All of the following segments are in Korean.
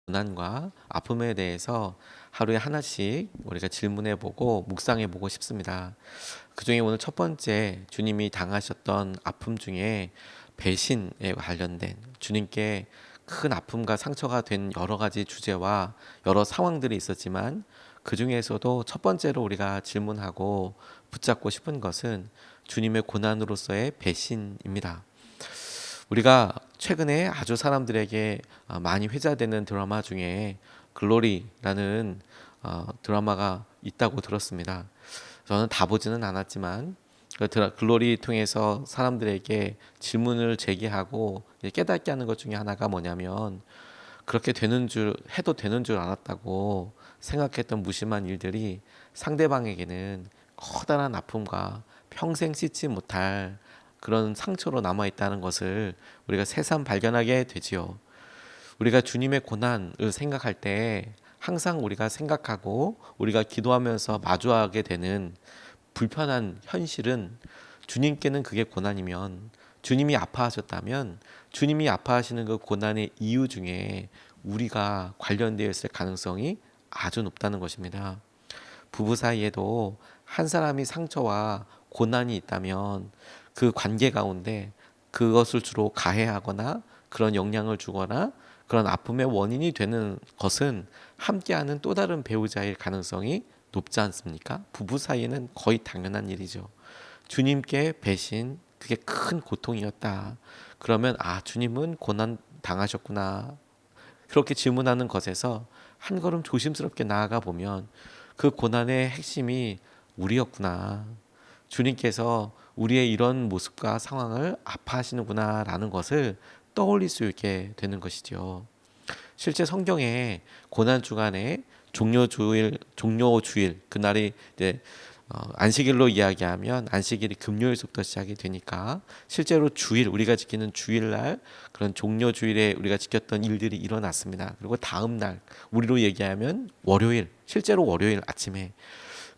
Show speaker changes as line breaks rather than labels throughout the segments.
고난과 아픔에 대해서 하루에 하나씩 우리가 질문해 보고 묵상해 보고 싶습니다. 그중에 오늘 첫 번째, 주님이 당하셨던 아픔 중에 배신에 관련된, 주님께 큰 아픔과 상처가 된 여러 가지 주제와 여러 상황들이 있었지만, 그 중에서도 첫 번째로 우리가 질문하고 붙잡고 싶은 것은 주님의 고난으로서의 배신입니다. 우리가 최근에 아주 사람들에게 많이 회자되는 드라마 중에 글로리라는 드라마가 있다고 들었습니다. 저는 다 보지는 않았지만 글로리 통해서 사람들에게 질문을 제기하고 깨닫게 하는 것 중에 하나가 뭐냐면, 그렇게 되는 줄, 해도 되는 줄 알았다고 생각했던 무심한 일들이 상대방에게는 커다란 아픔과 평생 씻지 못할 그런 상처로 남아 있다는 것을 우리가 새삼 발견하게 되지요. 우리가 주님의 고난을 생각할 때 항상 우리가 생각하고 우리가 기도하면서 마주하게 되는 불편한 현실은, 주님께는 그게 고난이면, 주님이 아파하셨다면 주님이 아파하시는 그 고난의 이유 중에 우리가 관련되어 있을 가능성이 아주 높다는 것입니다. 부부 사이에도 한 사람이 상처와 고난이 있다면 그 관계 가운데 그것을 주로 가해하거나 그런 영향을 주거나 그런 아픔의 원인이 되는 것은 함께하는 또 다른 배우자일 가능성이 높지 않습니까? 부부 사이에는 거의 당연한 일이죠. 주님께 배신, 그게 큰 고통이었다. 그러면 주님은 고난 당하셨구나. 그렇게 질문하는 것에서 한 걸음 조심스럽게 나아가 보면 그 고난의 핵심이 우리였구나. 주님께서 우리의 이런 모습과 상황을 아파하시는구나라는 것을 떠올릴 수 있게 되는 것이죠. 실제 성경에 고난 주간에 종료주일 그날이 이제 안식일로 이야기하면 안식일이 금요일부터 시작이 되니까, 실제로 주일, 우리가 지키는 주일날 그런 종료주일에 우리가 지켰던 일들이 일어났습니다. 그리고 다음 날, 우리로 얘기하면 월요일, 실제로 월요일 아침에,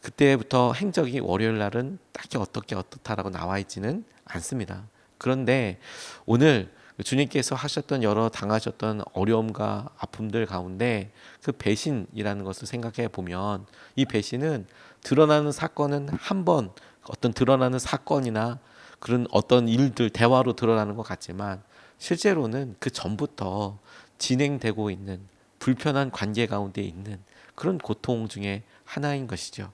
그때부터 행적이 월요일 날은 딱히 어떻게 어떻다라고 나와 있지는 않습니다. 그런데 오늘 주님께서 하셨던 여러 당하셨던 어려움과 아픔들 가운데 그 배신이라는 것을 생각해 보면, 이 배신은 드러나는 사건은 한 번, 어떤 드러나는 사건이나 그런 어떤 일들 대화로 드러나는 것 같지만, 실제로는 그 전부터 진행되고 있는 불편한 관계 가운데 있는 그런 고통 중에 하나인 것이죠.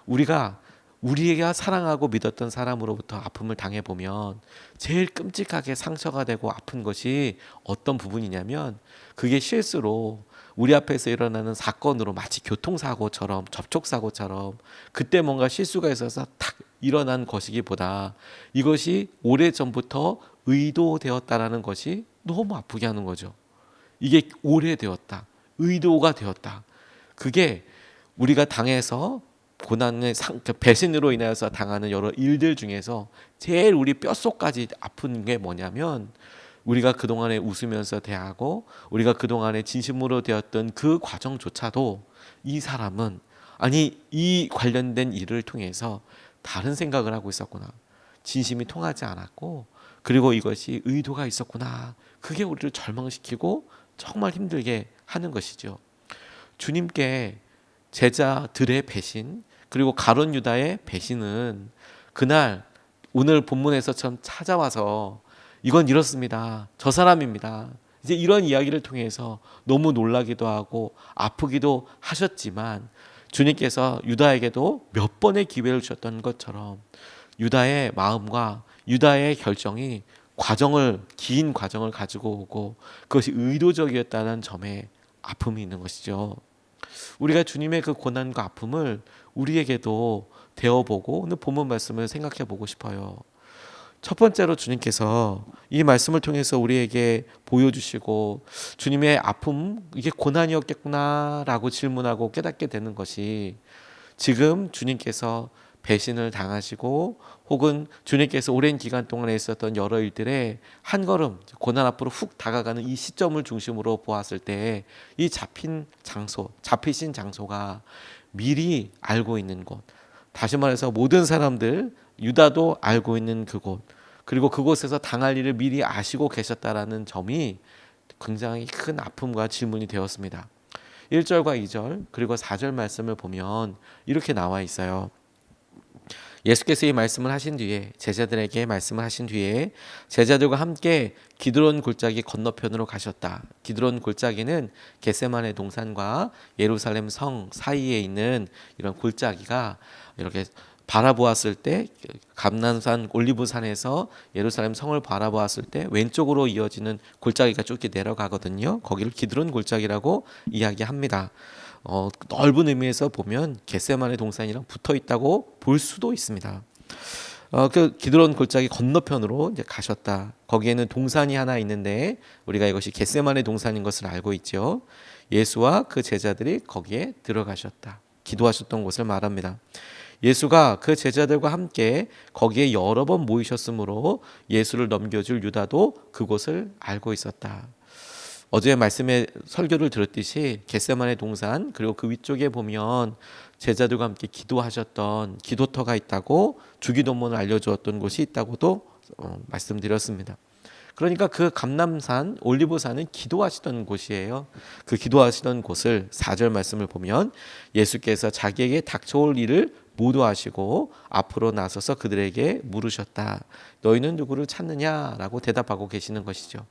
우리가 사랑하고 믿었던 사람으로부터 아픔을 당해보면 제일 끔찍하게 상처가 되고 아픈 것이 어떤 부분이냐면, 그게 실수로 우리 앞에서 일어나는 사건으로, 마치 교통사고처럼, 접촉사고처럼 그때 뭔가 실수가 있어서 탁 일어난 것이기보다, 이것이 오래전부터 의도되었다라는 것이 너무 아프게 하는 거죠. 이게 오래되었다, 의도가 되었다. 그게 우리가 당해서 배신으로 인하여서 당하는 여러 일들 중에서 제일 우리 뼛속까지 아픈 게 뭐냐면, 우리가 그동안에 웃으면서 대하고 우리가 그동안에 진심으로 되었던 그 과정조차도 이 사람은, 아니 이 관련된 일을 통해서 다른 생각을 하고 있었구나, 진심이 통하지 않았고, 그리고 이것이 의도가 있었구나, 그게 우리를 절망시키고 정말 힘들게 하는 것이죠. 주님께 제자들의 배신, 그리고 가룟 유다의 배신은 그날 오늘 본문에서처럼 찾아와서 이건 이렇습니다, 저 사람입니다, 이제 이런 이야기를 통해서 너무 놀라기도 하고 아프기도 하셨지만, 주님께서 유다에게도 몇 번의 기회를 주셨던 것처럼 유다의 마음과 유다의 결정이 긴 과정을 가지고 오고 그것이 의도적이었다는 점에 아픔이 있는 것이죠. 우리가 주님의 그 고난과 아픔을 우리에게도 되어보고 오늘 본문 말씀을 생각해 보고 싶어요. 첫 번째로 주님께서 이 말씀을 통해서 우리에게 보여주시고, 주님의 아픔, 이게 고난이었겠구나라고 질문하고 깨닫게 되는 것이, 지금 주님께서 배신을 당하시고 혹은 주님께서 오랜 기간 동안에 있었던 여러 일들에 한 걸음 고난 앞으로 훅 다가가는 이 시점을 중심으로 보았을 때, 이 잡히신 장소가 미리 알고 있는 곳, 다시 말해서 모든 사람들, 유다도 알고 있는 그곳, 그리고 그곳에서 당할 일을 미리 아시고 계셨다라는 점이 굉장히 큰 아픔과 질문이 되었습니다. 1절과 2절 그리고 4절 말씀을 보면 이렇게 나와 있어요. 예수께서 이 말씀을 하신 뒤에 제자들에게 말씀을 하신 뒤에 제자들과 함께 기드론 골짜기 건너편으로 가셨다. 기드론 골짜기는 겟세마네 동산과 예루살렘 성 사이에 있는 이런 골짜기가 이렇게 바라보았을 때 감람산 올리브산에서 예루살렘 성을 바라보았을 때 왼쪽으로 이어지는 골짜기가 쭉 내려가거든요. 거기를 기드론 골짜기라고 이야기합니다. 넓은 의미에서 보면 겟세마네 동산이랑 붙어 있다고 볼 수도 있습니다. 그 기드론 골짜기 건너편으로 이제 가셨다. 거기에는 동산이 하나 있는데 우리가 이것이 겟세마네 동산인 것을 알고 있죠. 예수와 그 제자들이 거기에 들어가셨다. 기도하셨던 곳을 말합니다. 예수가 그 제자들과 함께 거기에 여러 번 모이셨으므로 예수를 넘겨줄 유다도 그곳을 알고 있었다. 어제 말씀에 설교를 들었듯이 겟세마네 동산 그리고 그 위쪽에 보면 제자들과 함께 기도하셨던 기도터가 있다고 주기도문을 알려주었던 곳이 있다고도 말씀드렸습니다. 그러니까 그 감람산 올리브산은 기도하시던 곳이에요. 그 기도하시던 곳을 4절 말씀을 보면 예수께서 자기에게 닥쳐올 일을 모두 하시고 앞으로 나서서 그들에게 물으셨다. 너희는 누구를 찾느냐라고 대답하고 계시는 것이죠.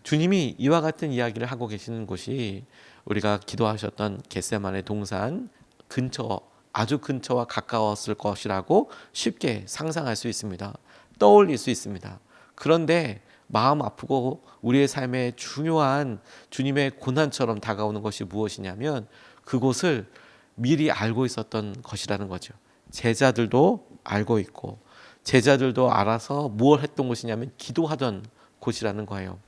주님이 이와 같은 이야기를 하고 계시는 곳이 우리가 기도하셨던 겟세마네 동산 근처, 아주 근처와 가까웠을 것이라고 쉽게 상상할 수 있습니다. 떠올릴 수 있습니다. 그런데 마음 아프고 우리의 삶에 중요한 주님의 고난처럼 다가오는 것이 무엇이냐면 그곳을 미리 알고 있었던 것이라는 거죠. 제자들도 알고 있고 제자들도 알아서 무엇을 했던 곳이냐면 기도하던 곳이라는 거예요.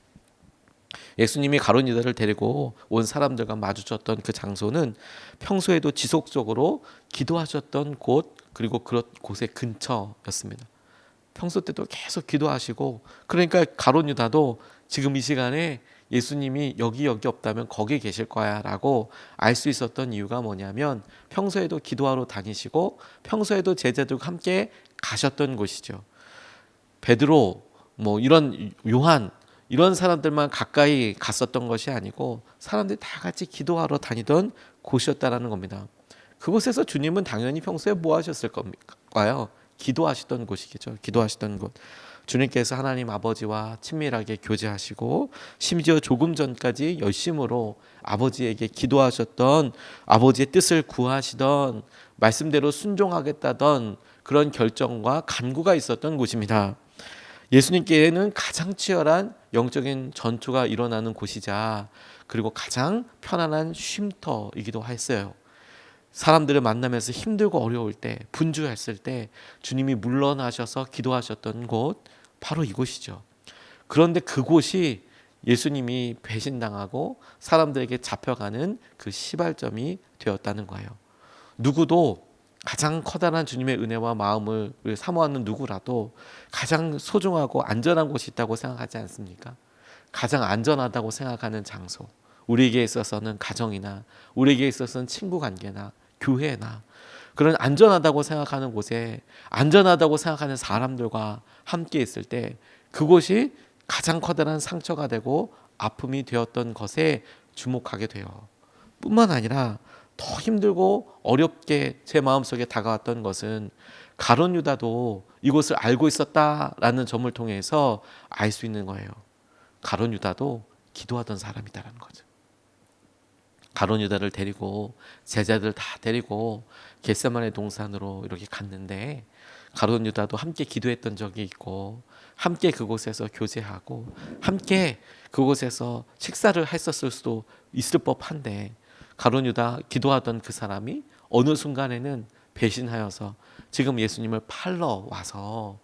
예수님이 가룟 유다를 데리고 온 사람들과 마주쳤던 그 장소는 평소에도 지속적으로 기도하셨던 곳 그리고 그런 곳의 근처였습니다. 평소 때도 계속 기도하시고 그러니까 가룟 유다도 지금 이 시간에 예수님이 여기 없다면 거기 계실 거야 라고 알 수 있었던 이유가 뭐냐면 평소에도 기도하러 다니시고 평소에도 제자들과 함께 가셨던 곳이죠. 베드로 이런 요한 이런 사람들만 가까이 갔었던 것이 아니고 사람들이 다 같이 기도하러 다니던 곳이었다라는 겁니다. 그곳에서 주님은 당연히 평소에 뭐 하셨을 건가요? 기도하시던 곳이겠죠. 기도하시던 곳. 주님께서 하나님 아버지와 친밀하게 교제하시고 심지어 조금 전까지 열심으로 아버지에게 기도하셨던 아버지의 뜻을 구하시던 말씀대로 순종하겠다던 그런 결정과 간구가 있었던 곳입니다. 예수님께는 가장 치열한 영적인 전투가 일어나는 곳이자 그리고 가장 편안한 쉼터이기도 했어요. 사람들을 만나면서 힘들고 어려울 때 분주했을 때 주님이 물러나셔서 기도하셨던 곳 바로 이곳이죠. 그런데 그곳이 예수님이 배신당하고 사람들에게 잡혀가는 그 시발점이 되었다는 거예요. 누구도 가장 커다란 주님의 은혜와 마음을 사모하는 누구라도 가장 소중하고 안전한 곳이 있다고 생각하지 않습니까? 가장 안전하다고 생각하는 장소, 우리에게 있어서는 가정이나 우리에게 있어서는 친구 관계나 교회나 그런 안전하다고 생각하는 곳에 안전하다고 생각하는 사람들과 함께 있을 때 그곳이 가장 커다란 상처가 되고 아픔이 되었던 것에 주목하게 돼요. 뿐만 아니라 더 힘들고 어렵게 제 마음속에 다가왔던 것은 가룟 유다도 이곳을 알고 있었다라는 점을 통해서 알 수 있는 거예요. 가룟 유다도 기도하던 사람이다라는 거죠. 가룟 유다를 데리고 제자들 다 데리고 겟세마네 동산으로 이렇게 갔는데 가룟 유다도 함께 기도했던 적이 있고 함께 그곳에서 교제하고 함께 그곳에서 식사를 했었을 수도 있을 법한데 가룟 유다 기도하던 그 사람이 어느 순간에는 배신하여서 지금 예수님을 팔러 와서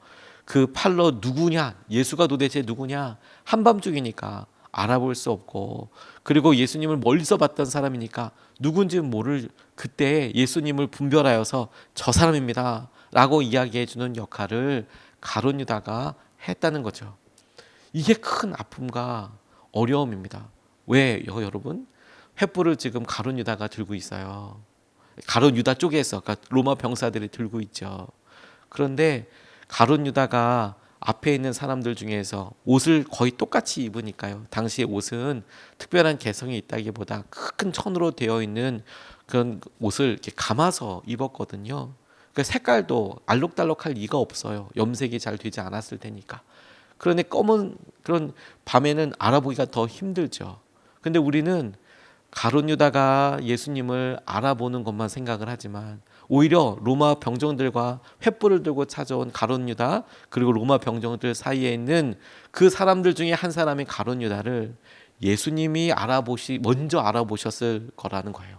그 팔러 누구냐, 예수가 도대체 누구냐, 한밤중이니까 알아볼 수 없고 그리고 예수님을 멀리서 봤던 사람이니까 누군지 모를 그때 예수님을 분별하여서 저 사람입니다 라고 이야기해 주는 역할을 가룟 유다가 했다는 거죠. 이게 큰 아픔과 어려움입니다. 왜요, 여러분? 횃불을 지금 가룟 유다가 들고 있어요. 가룟 유다 쪽에서 그러니까 로마 병사들이 들고 있죠. 그런데 가룟 유다가 앞에 있는 사람들 중에서 옷을 거의 똑같이 입으니까요. 당시의 옷은 특별한 개성이 있다기보다 큰 천으로 되어 있는 그런 옷을 이렇게 감아서 입었거든요. 그 색깔도 알록달록할 리가 없어요. 염색이 잘 되지 않았을 테니까. 그런데 검은 그런 밤에는 알아보기가 더 힘들죠. 근데 우리는 가룟 유다가 예수님을 알아보는 것만 생각을 하지만 오히려 로마 병정들과 횃불을 들고 찾아온 가룟 유다, 그리고 로마 병정들 사이에 있는 그 사람들 중에 한 사람인 가룟 유다를 예수님이 먼저 알아보셨을 거라는 거예요.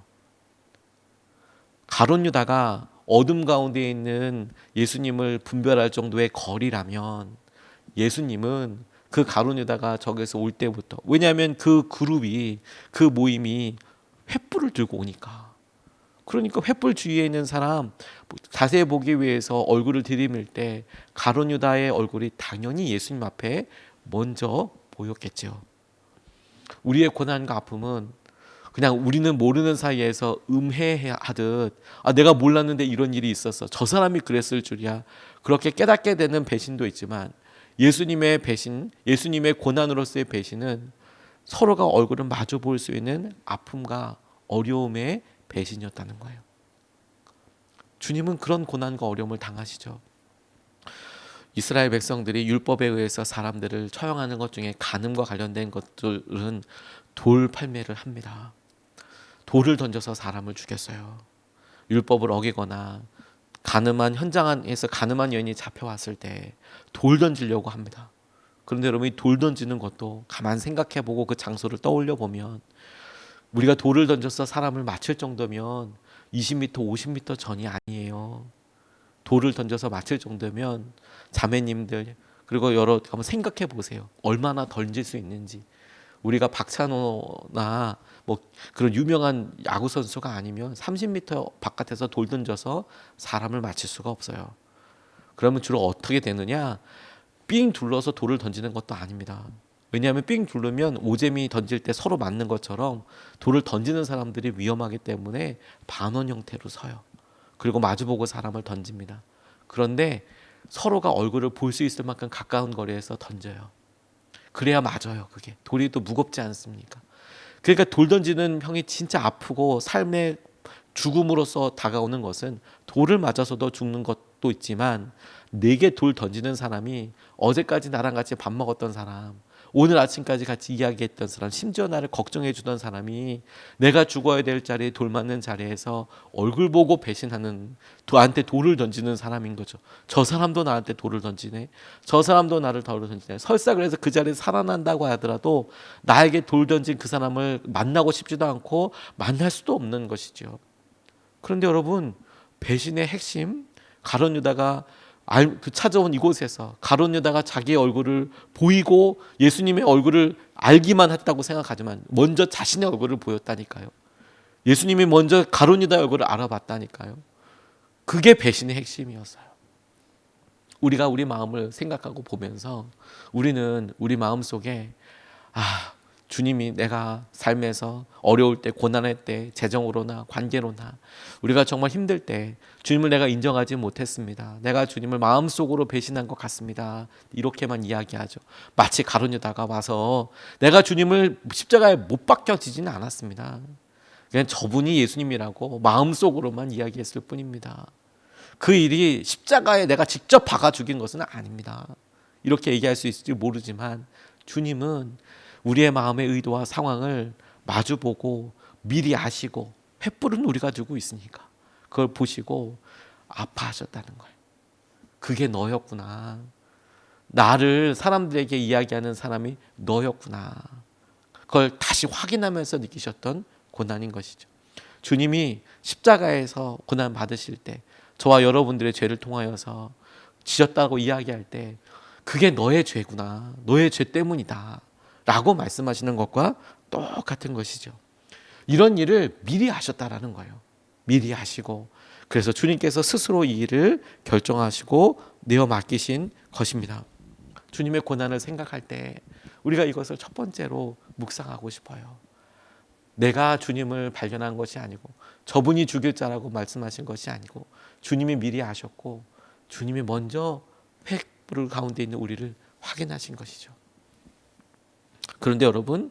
가룟 유다가 어둠 가운데 있는 예수님을 분별할 정도의 거리라면 예수님은 그 가룟 유다가 저기서 올 때부터, 왜냐하면 그 그룹이, 그 모임이 횃불을 들고 오니까, 그러니까 횃불 주위에 있는 사람 자세히 보기 위해서 얼굴을 들이밀 때 가룟 유다의 얼굴이 당연히 예수님 앞에 먼저 보였겠죠. 우리의 고난과 아픔은 그냥 우리는 모르는 사이에서 음해하듯, 내가 몰랐는데 이런 일이 있었어, 저 사람이 그랬을 줄이야, 그렇게 깨닫게 되는 배신도 있지만 예수님의 배신, 예수님의 고난으로서의 배신은 서로가 얼굴을 마주 볼 수 있는 아픔과 어려움의 배신이었다는 거예요. 주님은 그런 고난과 어려움을 당하시죠. 이스라엘 백성들이 율법에 의해서 사람들을 처형하는 것 중에 간음과 관련된 것들은 돌 팔매를 합니다. 돌을 던져서 사람을 죽였어요. 율법을 어기거나 가늠한 현장에서 가늠한 여인이 잡혀왔을 때 돌 던지려고 합니다. 그런데 여러분, 돌 던지는 것도 가만 생각해보고 그 장소를 떠올려 보면, 우리가 돌을 던져서 사람을 맞힐 정도면 20m, 50m 전이 아니에요. 돌을 던져서 맞힐 정도면 자매님들, 그리고 한번 생각해 보세요. 얼마나 던질 수 있는지. 우리가 박찬호나 뭐 그런 유명한 야구 선수가 아니면 30m 바깥에서 돌 던져서 사람을 맞힐 수가 없어요. 그러면 주로 어떻게 되느냐? 삥 둘러서 돌을 던지는 것도 아닙니다. 왜냐하면 삥 둘르면 오재미 던질 때 서로 맞는 것처럼 돌을 던지는 사람들이 위험하기 때문에 반원 형태로 서요. 그리고 마주보고 사람을 던집니다. 그런데 서로가 얼굴을 볼 수 있을 만큼 가까운 거리에서 던져요. 그래야 맞아요. 그게 돌이 또 무겁지 않습니까? 그러니까 돌 던지는 형이 진짜 아프고 삶의 죽음으로서 다가오는 것은 돌을 맞아서도 죽는 것도 있지만, 내게 돌 던지는 사람이 어제까지 나랑 같이 밥 먹었던 사람, 오늘 아침까지 같이 이야기했던 사람, 심지어 나를 걱정해 주던 사람이 내가 죽어야 될 자리에, 돌 맞는 자리에서 얼굴 보고 배신하는, 나한테 돌을 던지는 사람인 거죠. 저 사람도 나한테 돌을 던지네, 저 사람도 나를 돌을 던지네. 설사 그래서 그 자리에 살아난다고 하더라도 나에게 돌 던진 그 사람을 만나고 싶지도 않고 만날 수도 없는 것이죠. 그런데 여러분, 배신의 핵심, 가룟 유다가 찾아온 이곳에서 가룟 유다가 자기의 얼굴을 보이고 예수님의 얼굴을 알기만 했다고 생각하지만 먼저 자신의 얼굴을 보였다니까요. 예수님이 먼저 가룟 유다의 얼굴을 알아봤다니까요. 그게 배신의 핵심이었어요. 우리가 우리 마음을 생각하고 보면서 우리는 우리 마음속에 주님이 내가 삶에서 어려울 때, 고난할 때, 재정으로나 관계로나 우리가 정말 힘들 때 주님을 내가 인정하지 못했습니다, 내가 주님을 마음속으로 배신한 것 같습니다, 이렇게만 이야기하죠. 마치 가룟 유다가 와서 내가 주님을 십자가에 못 박혀지지는 않았습니다. 그냥 저분이 예수님이라고 마음속으로만 이야기했을 뿐입니다. 그 일이 십자가에 내가 직접 박아 죽인 것은 아닙니다. 이렇게 얘기할 수 있을지 모르지만 주님은 우리의 마음의 의도와 상황을 마주보고 미리 아시고, 횃불은 우리가 들고 있으니까 그걸 보시고 아파하셨다는 거예요. 그게 너였구나. 나를 사람들에게 이야기하는 사람이 너였구나. 그걸 다시 확인하면서 느끼셨던 고난인 것이죠. 주님이 십자가에서 고난 받으실 때 저와 여러분들의 죄를 통하여서 지셨다고 이야기할 때 그게 너의 죄구나, 너의 죄 때문이다 라고 말씀하시는 것과 똑같은 것이죠. 이런 일을 미리 하셨다라는 거예요. 미리 하시고, 그래서 주님께서 스스로 이 일을 결정하시고 내어 맡기신 것입니다. 주님의 고난을 생각할 때 우리가 이것을 첫 번째로 묵상하고 싶어요. 내가 주님을 발견한 것이 아니고, 저분이 죽일 자라고 말씀하신 것이 아니고, 주님이 미리 아셨고 주님이 먼저 횃불 가운데 있는 우리를 확인하신 것이죠. 그런데 여러분,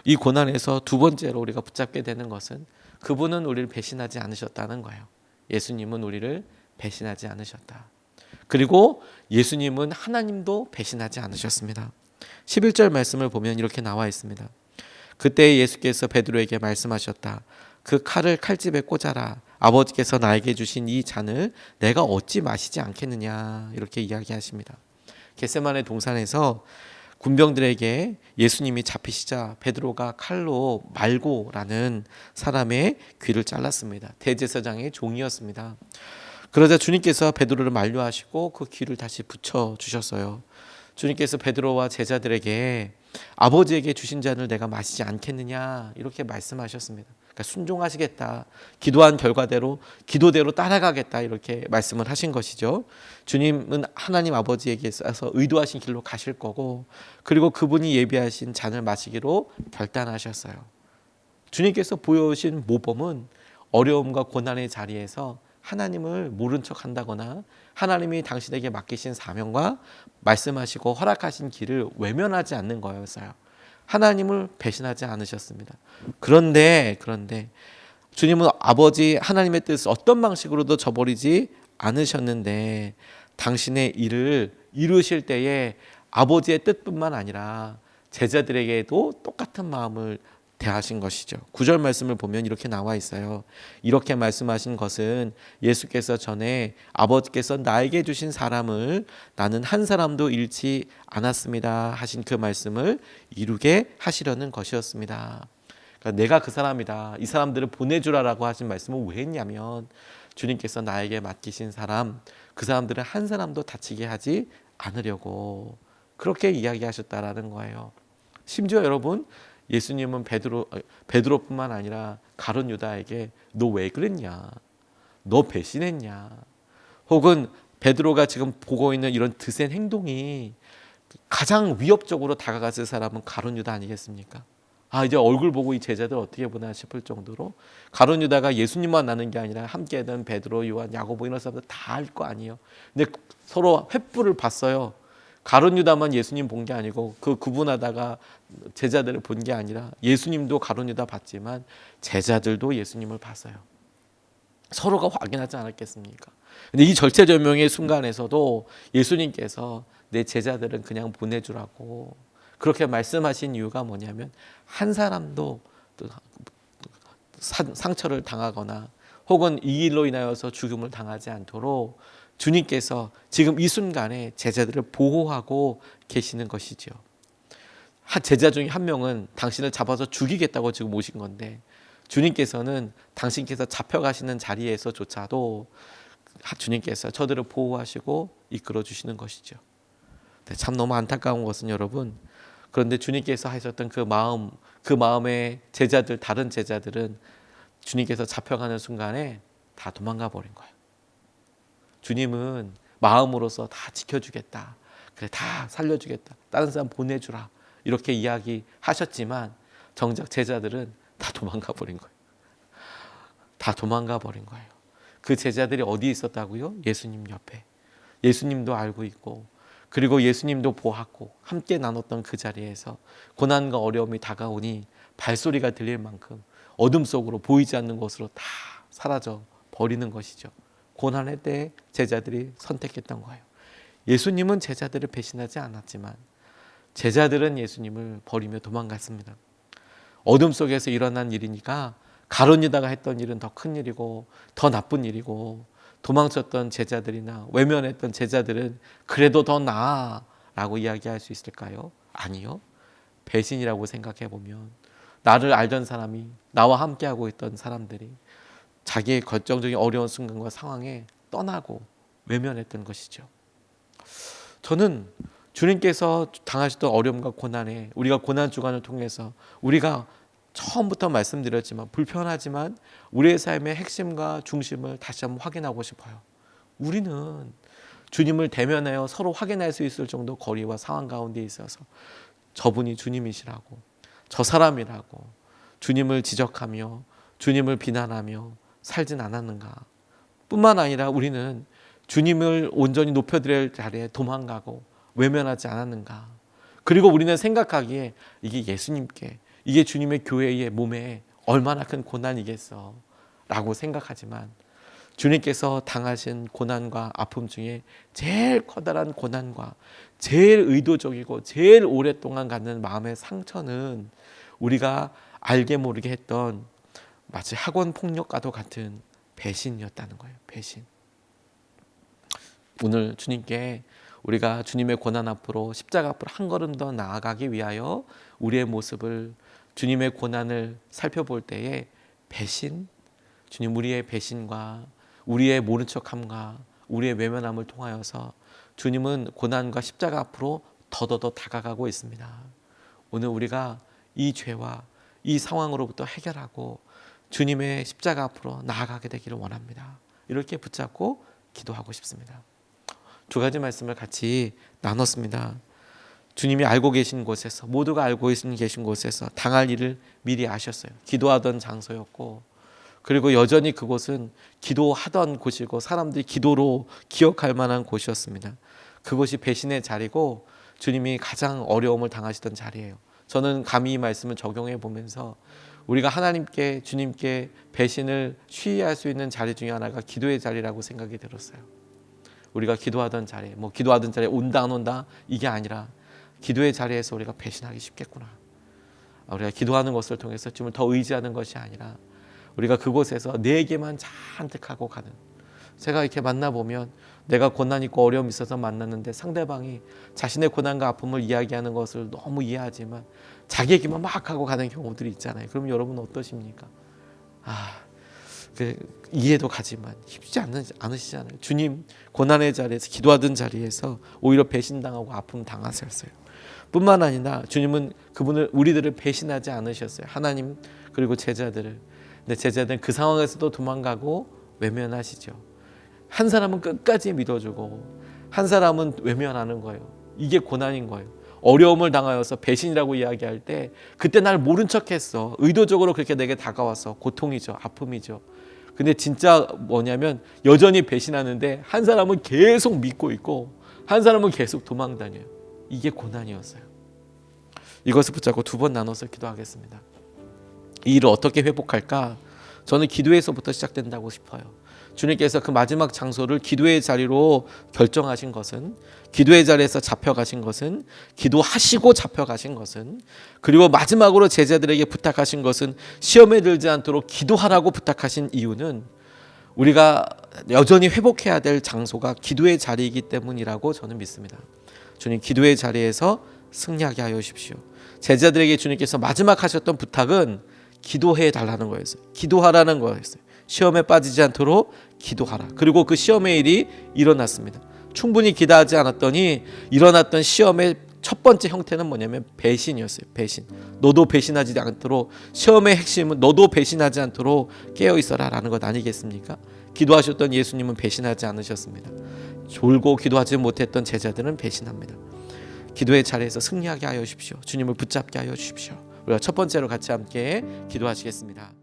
이 고난에서 두 번째로 우리가 붙잡게 되는 것은 그분은 우리를 배신하지 않으셨다는 거예요. 예수님은 우리를 배신하지 않으셨다. 그리고 예수님은 하나님도 배신하지 않으셨습니다. 11절 말씀을 보면 이렇게 나와 있습니다. 그때 예수께서 베드로에게 말씀하셨다. 그 칼을 칼집에 꽂아라. 아버지께서 나에게 주신 이 잔을 내가 어찌 마시지 않겠느냐. 이렇게 이야기하십니다. 겟세마네 동산에서 군병들에게 예수님이 잡히시자 베드로가 칼로 말고라는 사람의 귀를 잘랐습니다. 대제사장의 종이었습니다. 그러자 주님께서 베드로를 만류하시고 그 귀를 다시 붙여주셨어요. 주님께서 베드로와 제자들에게 아버지에게 주신 잔을 내가 마시지 않겠느냐 이렇게 말씀하셨습니다. 그러니까 순종하시겠다. 기도한 결과대로 기도대로 따라가겠다 이렇게 말씀을 하신 것이죠. 주님은 하나님 아버지에게서 의도하신 길로 가실 거고 그리고 그분이 예비하신 잔을 마시기로 결단하셨어요. 주님께서 보여주신 모범은 어려움과 고난의 자리에서 하나님을 모른 척 한다거나 하나님이 당신에게 맡기신 사명과 말씀하시고 허락하신 길을 외면하지 않는 거였어요. 하나님을 배신하지 않으셨습니다. 그런데 주님은 아버지 하나님의 뜻을 어떤 방식으로도 저버리지 않으셨는데 당신의 일을 이루실 때에 아버지의 뜻뿐만 아니라 제자들에게도 똑같은 마음을 대하신 것이죠. 9절 말씀을 보면 이렇게 나와 있어요. 이렇게 말씀하신 것은 예수께서 전에 아버지께서 나에게 주신 사람을 나는 한 사람도 잃지 않았습니다 하신 그 말씀을 이루게 하시려는 것이었습니다. 그러니까 내가 그 사람이다. 이 사람들을 보내주라라고 하신 말씀은 왜 했냐면 주님께서 나에게 맡기신 사람 그 사람들을 한 사람도 다치게 하지 않으려고 그렇게 이야기하셨다라는 거예요. 심지어 여러분 예수님은 베드로뿐만 아니라 가룟 유다에게 너 왜 그랬냐? 너 배신했냐? 혹은 베드로가 지금 보고 있는 이런 드센 행동이 가장 위협적으로 다가갔을 사람은 가룟 유다 아니겠습니까? 이제 얼굴 보고 이 제자들 어떻게 보나 싶을 정도로 가룟 유다가 예수님만 나는 게 아니라 함께했던 베드로, 요한, 야고보 이런 사람들 다 알 거 아니에요. 근데 서로 횃불을 봤어요. 가룟 유다만 예수님 본 게 아니고 그 구분하다가 제자들을 본 게 아니라 예수님도 가룟 유다 봤지만 제자들도 예수님을 봤어요. 서로가 확인하지 않았겠습니까? 근데 이 절체절명의 순간에서도 예수님께서 내 제자들은 그냥 보내주라고 그렇게 말씀하신 이유가 뭐냐면 한 사람도 상처를 당하거나 혹은 이 일로 인하여서 죽음을 당하지 않도록 주님께서 지금 이 순간에 제자들을 보호하고 계시는 것이죠. 제자 중에 한 명은 당신을 잡아서 죽이겠다고 지금 오신 건데 주님께서는 당신께서 잡혀가시는 자리에서조차도 주님께서 저들을 보호하시고 이끌어 주시는 것이죠. 참 너무 안타까운 것은 여러분 그런데 주님께서 하셨던 그 마음의 제자들 다른 제자들은 주님께서 잡혀가는 순간에 다 도망가 버린 거예요. 주님은 마음으로서 다 지켜주겠다. 그래 다 살려주겠다. 다른 사람 보내주라. 이렇게 이야기하셨지만 정작 제자들은 다 도망가 버린 거예요. 다 도망가 버린 거예요. 그 제자들이 어디 있었다고요? 예수님 옆에. 예수님도 알고 있고 그리고 예수님도 보았고 함께 나눴던 그 자리에서 고난과 어려움이 다가오니 발소리가 들릴 만큼 어둠 속으로 보이지 않는 곳으로 다 사라져 버리는 것이죠. 고난의 때에 제자들이 선택했던 거예요. 예수님은 제자들을 배신하지 않았지만 제자들은 예수님을 버리며 도망갔습니다. 어둠 속에서 일어난 일이니까 가룟 유다가 했던 일은 더 큰 일이고 더 나쁜 일이고 도망쳤던 제자들이나 외면했던 제자들은 그래도 더 나아라고 이야기할 수 있을까요? 아니요. 배신이라고 생각해 보면 나를 알던 사람이 나와 함께하고 있던 사람들이 자기의 결정적인 어려운 순간과 상황에 떠나고 외면했던 것이죠. 저는 주님께서 당하셨던 어려움과 고난에 우리가 고난 주간을 통해서 우리가 처음부터 말씀드렸지만 불편하지만 우리의 삶의 핵심과 중심을 다시 한번 확인하고 싶어요. 우리는 주님을 대면하여 서로 확인할 수 있을 정도 거리와 상황 가운데 있어서 저분이 주님이시라고 저 사람이라고 주님을 지적하며 주님을 비난하며 살진 않았는가. 뿐만 아니라 우리는 주님을 온전히 높여드릴 자리에 도망가고 외면하지 않았는가? 그리고 우리는 생각하기에 이게 예수님께, 이게 주님의 교회의 몸에 얼마나 큰 고난이겠어 라고 생각하지만, 주님께서 당하신 고난과 아픔 중에 제일 커다란 고난과 제일 의도적이고 제일 오랫동안 갖는 마음의 상처는 우리가 알게 모르게 했던 마치 학원 폭력과도 같은 배신이었다는 거예요. 배신. 오늘 주님께 우리가 주님의 고난 앞으로, 십자가 앞으로 한 걸음 더 나아가기 위하여 우리의 모습을, 주님의 고난을 살펴볼 때에 배신, 주님 우리의 배신과 우리의 모른 척함과 우리의 외면함을 통하여서 주님은 고난과 십자가 앞으로 더더더 다가가고 있습니다. 오늘 우리가 이 죄와 이 상황으로부터 해결하고 주님의 십자가 앞으로 나아가게 되기를 원합니다. 이렇게 붙잡고 기도하고 싶습니다. 두 가지 말씀을 같이 나눴습니다. 주님이 알고 계신 곳에서, 모두가 알고 계신 곳에서 당할 일을 미리 아셨어요. 기도하던 장소였고, 그리고 여전히 그곳은 기도하던 곳이고 사람들이 기도로 기억할 만한 곳이었습니다. 그것이 배신의 자리고 주님이 가장 어려움을 당하시던 자리예요. 저는 감히 이 말씀을 적용해 보면서 우리가 하나님께, 주님께 배신을 쉬이할 수 있는 자리 중에 하나가 기도의 자리라고 생각이 들었어요. 우리가 기도하던 자리, 기도하던 자리에 온다 안 온다 이게 아니라 기도의 자리에서 우리가 배신하기 쉽겠구나. 우리가 기도하는 것을 통해서 주님을 더 의지하는 것이 아니라 우리가 그곳에서 내게만 잔뜩 하고 가는, 제가 이렇게 만나보면 내가 고난 있고 어려움이 있어서 만났는데 상대방이 자신의 고난과 아픔을 이야기하는 것을 너무 이해하지만 자기 얘기만 막 하고 가는 경우들이 있잖아요. 그럼 여러분 어떠십니까? 이해도 가지만 쉽지 않으시잖아요. 주님 고난의 자리에서, 기도하던 자리에서 오히려 배신당하고 아픔 당하셨어요. 뿐만 아니라 주님은 우리들을 배신하지 않으셨어요. 하나님 그리고 제자들을. 근데 제자들은 그 상황에서도 도망가고 외면하시죠. 한 사람은 끝까지 믿어주고 한 사람은 외면하는 거예요. 이게 고난인 거예요. 어려움을 당하여서 배신이라고 이야기할 때 그때 날 모른 척했어. 의도적으로 그렇게 내게 다가와서 고통이죠. 아픔이죠. 근데 진짜 뭐냐면 여전히 배신하는데 한 사람은 계속 믿고 있고 한 사람은 계속 도망다녀요. 이게 고난이었어요. 이것을 붙잡고 두 번 나눠서 기도하겠습니다. 이 일을 어떻게 회복할까? 저는 기도에서부터 시작된다고 싶어요. 주님께서 그 마지막 장소를 기도의 자리로 결정하신 것은, 기도의 자리에서 잡혀가신 것은, 기도하시고 잡혀가신 것은, 그리고 마지막으로 제자들에게 부탁하신 것은 시험에 들지 않도록 기도하라고 부탁하신 이유는 우리가 여전히 회복해야 될 장소가 기도의 자리이기 때문이라고 저는 믿습니다. 주님 기도의 자리에서 승리하게 하여 주십시오. 제자들에게 주님께서 마지막 하셨던 부탁은 기도해 달라는 거였어요. 기도하라는 거였어요. 시험에 빠지지 않도록 기도하라. 그리고 그 시험의 일이 일어났습니다. 충분히 기도하지 않았더니 일어났던 시험의 첫 번째 형태는 뭐냐면 배신이었어요. 배신. 너도 배신하지 않도록, 시험의 핵심은 너도 배신하지 않도록 깨어 있어라 라는 것 아니겠습니까? 기도하셨던 예수님은 배신하지 않으셨습니다. 졸고 기도하지 못했던 제자들은 배신합니다. 기도의 자리에서 승리하게 하여 주십시오. 주님을 붙잡게 하여 주십시오. 우리가 첫 번째로 같이 함께 기도하시겠습니다.